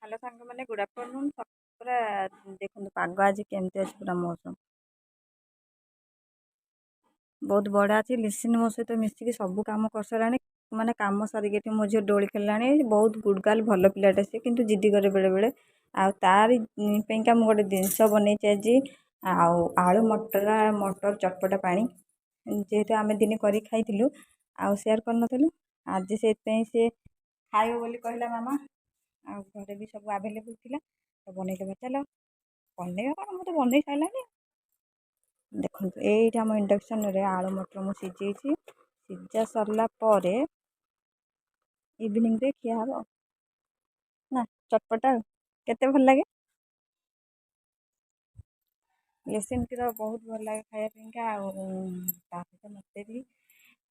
Hello सांग मैंने good afternoon पूरा देखो पाग आज केमती अच्छे पूरा मौसम बहुत बड़ा अच्छी लिसिन मो सहित मिसिकी सब कम कर सारा माने कम सारिक मो झील डोली खेला बहुत गुड गर्ल भल पिलाटे से किंतु जिद्दी करे बेले बेले तारी मुझे गोटे जिनस बनई आज आलू मटर मटर चटपटा पानी जेहेतु आम दिन कर खाई सेयार कर आज से खाइब बोली कहला मामा घरे भी सब आवेलेबल थी तो बनईदेवा चलो बनइबा कौन मुझे बनई सारे देखो ये आम इंडक्शन रे आलू मटर मु सीझे सीझा सरला इवनिंग रे खिया हम ना चटपटा केते भल लगे लेसिन टीर बहुत भल लगे खाया मत भी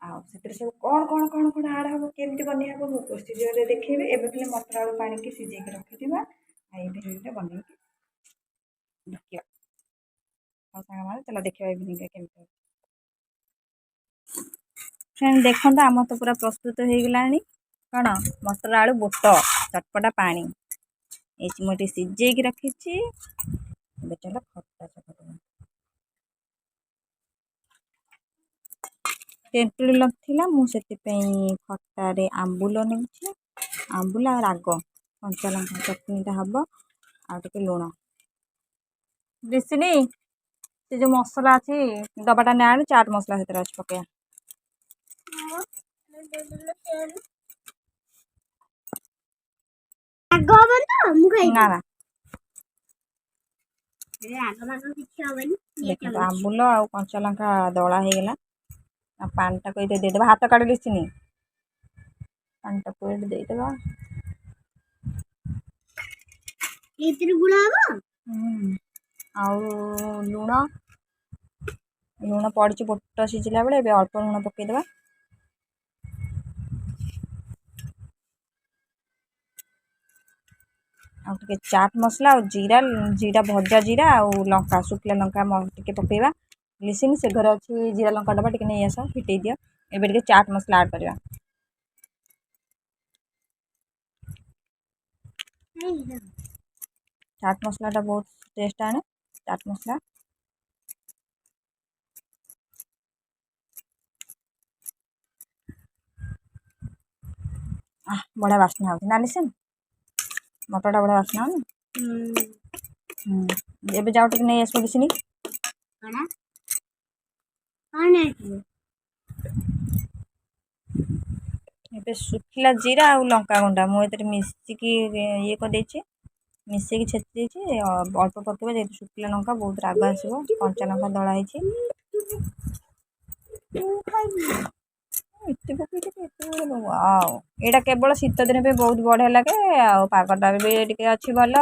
सब कौन कौन कौन कौन आड हम केमी बनी हम मुझे प्रोसीजर देखिए एवं खाली मटर आलू पानी की सीझे रखी इवनिंग बनई देखिए सामान चलो देखिए इवनिंग केमती फ्रेंड देखो आम तो पूरा प्रस्तुत हो गला कौन मटर आलू बुट चटपटा पानी ये मुझे सीझे रखी चलो खटा चटपटा तेंतुड़ी लगा मुझे खटारे आंबुल नहीं आंबुल आ राग कंचा लंका चटनीटा हम आटे लुण दिशनी से जो मसला अच्छी डबाटा ने आने चाट मसला से अच्छी पकड़ ना ना देखो आंबुल आ कंचा लंका दला हो गला पानी टाक देदेबा हाथ काट लिसिनी पानी टाक देदेबा लुण लुण पड़ी बुट सीझिला बेले अल्प लुण पकईदेवा आगे चाट मसला और जीरा जीरा भजा जीरा और लंका शुखला लंका टे पकईवा लिसिन से घर अच्छी जीरा लंका डबा टे नहीं आस फिटे दियो एबे चाट मसला ऐड करवा चाट मसला टा बहुत टेस्ट आने चाट मसला बढ़िया बास्ना होती ना लिसिन मटरटा बढ़िया बास्ना हो एबे जाओ टे नहीं आसो लिसिनी एबे शुखिला जीरा और लंका गुंडा मुझे मिसिकी ये कर मिसेक छेची अल्प पकड़ जेहतु शुखिला लंका बहुत राग आसो कंचा लंका दला यहाँ केवल शीत दिन पे बहुत बढ़िया लगे आगटा भी अच्छी भल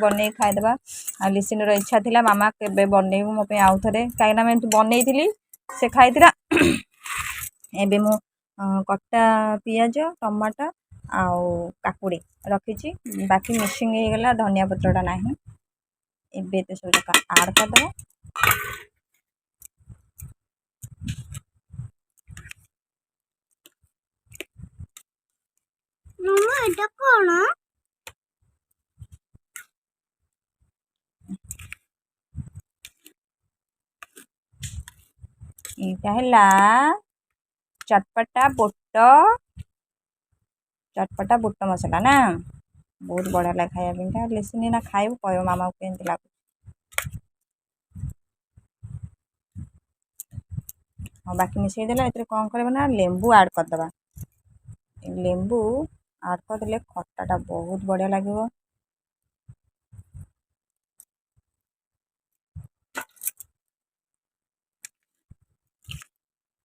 बन खाईदे लिसिन इच्छा थी मामा के बनइबू मो आउ थे कहीं मैं बनई से खाई एबे मु कटा पियाज टमाटो आउ काकुड़ी रखी बाकी मिसिंग हो गला धनिया पत्रटा ना एबे तो सब आड करदे यहाँ चटपटा बुट मसला ना बहुत बढ़िया लगे खाया लिसिन ना खाइब कह मामा को केमती लगे हाँ बाकी मिसई देला ए कौन कर ना लेंबू ऐड करदे लेंबू ऐड करदे खटाटा बहुत बढ़िया लगे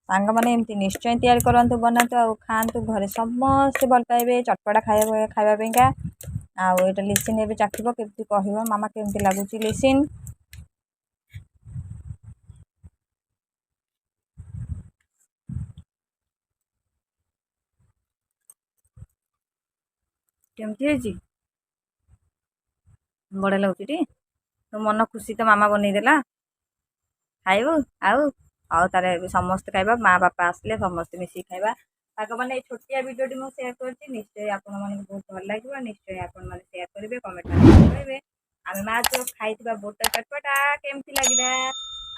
सांग मैंने एमती निश्चय तैयारी करूँ बनातु आ खातु घरे समस्ते भल पाइबे चटपटा खावापाइका आउ ये लिसिन ए चाखब केमती कह मामा केमती लगुच लिसिन केमती बढ़िया लगुच तो मन खुशी तो मामा बनईदेला खाइबू आउ तारे समस्ते खाइबा माँ बापा आसले समस्ते मिसिक खाइबा ସାଙ୍ଗମାନେ ଏଇ ଛୋଟିଆ ଭିଡ଼ିଓଟି ମୁଁ ସେୟାର କରିଛି, ନିଶ୍ଚୟ ଆପଣମାନଙ୍କୁ ବହୁତ ଭଲ ଲାଗିବ। ନିଶ୍ଚୟ ଆପଣମାନେ ସେୟାର କରିବେ, କମେଣ୍ଟ ମାଧ୍ୟମରେ କହିବେ ଆମେ ମା ଝିଅ ଖାଇଥିବା ବୁଟ ଚଟପଟା କେମିତି ଲାଗିଲା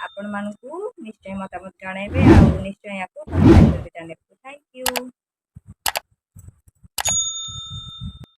ଆପଣମାନଙ୍କୁ ନିଶ୍ଚୟ ମତାମତ ଜଣାଇବେ। ଆଉ ନିଶ୍ଚୟ ୟାକୁ ସବସ୍କ୍ରାଇବ୍ କରିବେ ଚ୍ୟାନେଲକୁ। ଥ୍ୟାଙ୍କ